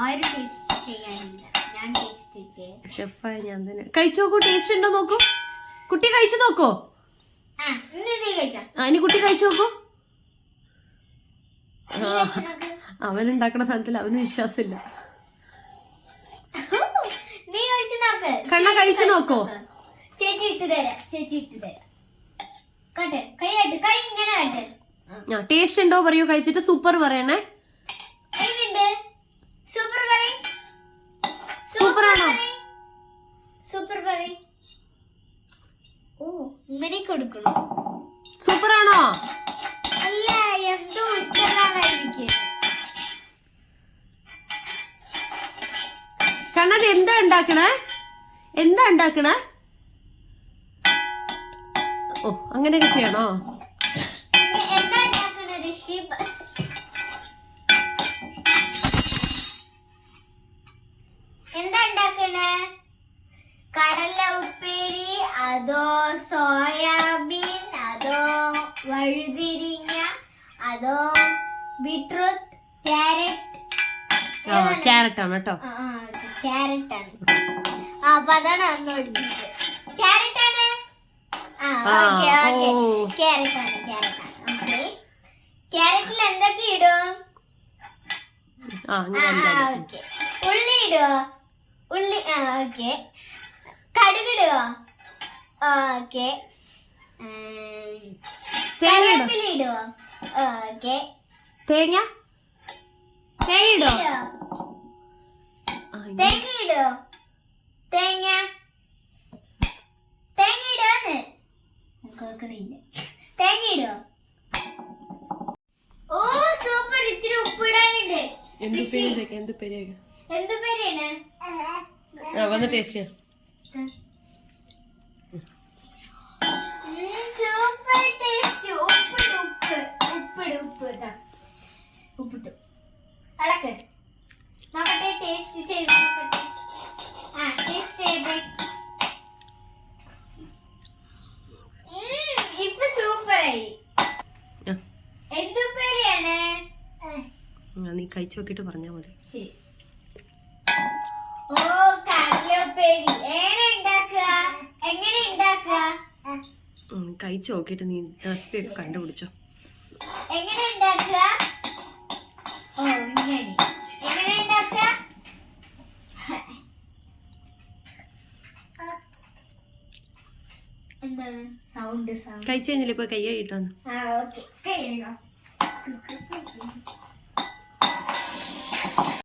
ആരും ടേസ്റ്റ് ചെയ്യാനില്ല, ഞാൻ ടേസ്റ്റ് ചെയ്യാം. ഷെഫായ ഞാൻ തന്നെ. കഴിച്ചു നോക്കൂ, ടേസ്റ്റ് ഉണ്ടോ നോക്കൂ. കുട്ടി കഴിച്ചു നോക്കോ. ഇനി കുട്ടി കഴിച്ചു നോക്കൂ. അവനുണ്ടാക്കണ സാധനത്തിൽ അവന് വിശ്വാസമില്ല. കണ്ണ കഴിച്ചു നോക്കോ. ചേച്ചി ഇട്ട് തരാം. ടേസ്റ്റ് ഉണ്ടോ പറയൂ, കഴിച്ചിട്ട് സൂപ്പർ പറയണേ. സൂപ്പറാണോ? സൂപ്പർ പറയ്. ഓ ഇങ്ങനെ കൊടുക്കണോ? സൂപ്പറാണോ? അല്ല, എന്തോ ഇട്ടതായിരിക്കും. കണ്ണത് എന്താ ഉണ്ടാക്കണേ? ഓ അങ്ങനെയൊക്കെ ചെയ്യണോ? എന്താ ഉണ്ടാക്കണേ? കടല ഉപ്പേരി, അതോ സോയാബീൻ, അതോ വഴുതിരിങ്ങ, അതോ ബീട്രൂട്ട്, ക്യാരറ്റ് ആണ് കേട്ടോ. ക്യാരറ്റ് ആണ്. അപ്പൊ അതാണ് ക്യാരറ്റ് ആണ്. ക്യാരറ്റ് ആണ്. ക്യാരറ്റിൽ എന്തൊക്കെ ഇടും? ഉള്ളി ഇടുവോ? ഉള്ളി ഓക്കെ. കടുക് ഇടുവോ? ഓക്കെ. കറിവേപ്പില ഇടുവോ? ഓക്കെ. തേങ്ങ ഇടോ? തേങ്ങ ഇടുവോ? തേങ്ങ ഇടാന്ന് കേൾക്കണില്ല. തേങ്ങ ഇടുവോ? ഓ സൂപ്പർ. ഇത്തിരി ഉപ്പിടാനുണ്ട്. എന്ത് പേരാണ്? വന്ന് ടേസ്റ്റ് സൂപ്പർ ടേസ്റ്റ്. ഉപ്പിട്ടു. അളക്ക് നോക്കട്ടെ. ടേസ്റ്റ് ചെയ്ത് നോക്കട്ടെ. ടേസ്റ്റ് ചെയ്തേ. ഇപ്പൊ സൂപ്പറായി. എന്തുപ്പേരിയാണ്? നീ കഴിച്ചു നോക്കിട്ട് പറഞ്ഞാ മതി. ശരി. ഓ കടലപ്പേരി. എങ്ങനെ ഉണ്ടാക്കുക? കഴിച്ചു നോക്കിട്ട് നീ റെസിപ്പി ഒക്കെ കണ്ടുപിടിച്ചോ. എങ്ങനെ ഉണ്ടാക്കുക? ഓ എങ്ങനെ ഉണ്ടാക്കുക? എന്താണ് സൗണ്ട്? കഴിച്ചു കഴിഞ്ഞില്ല, ഇപ്പൊ കൈ കഴിയിട്ടോന്ന്. ഓക്കെ.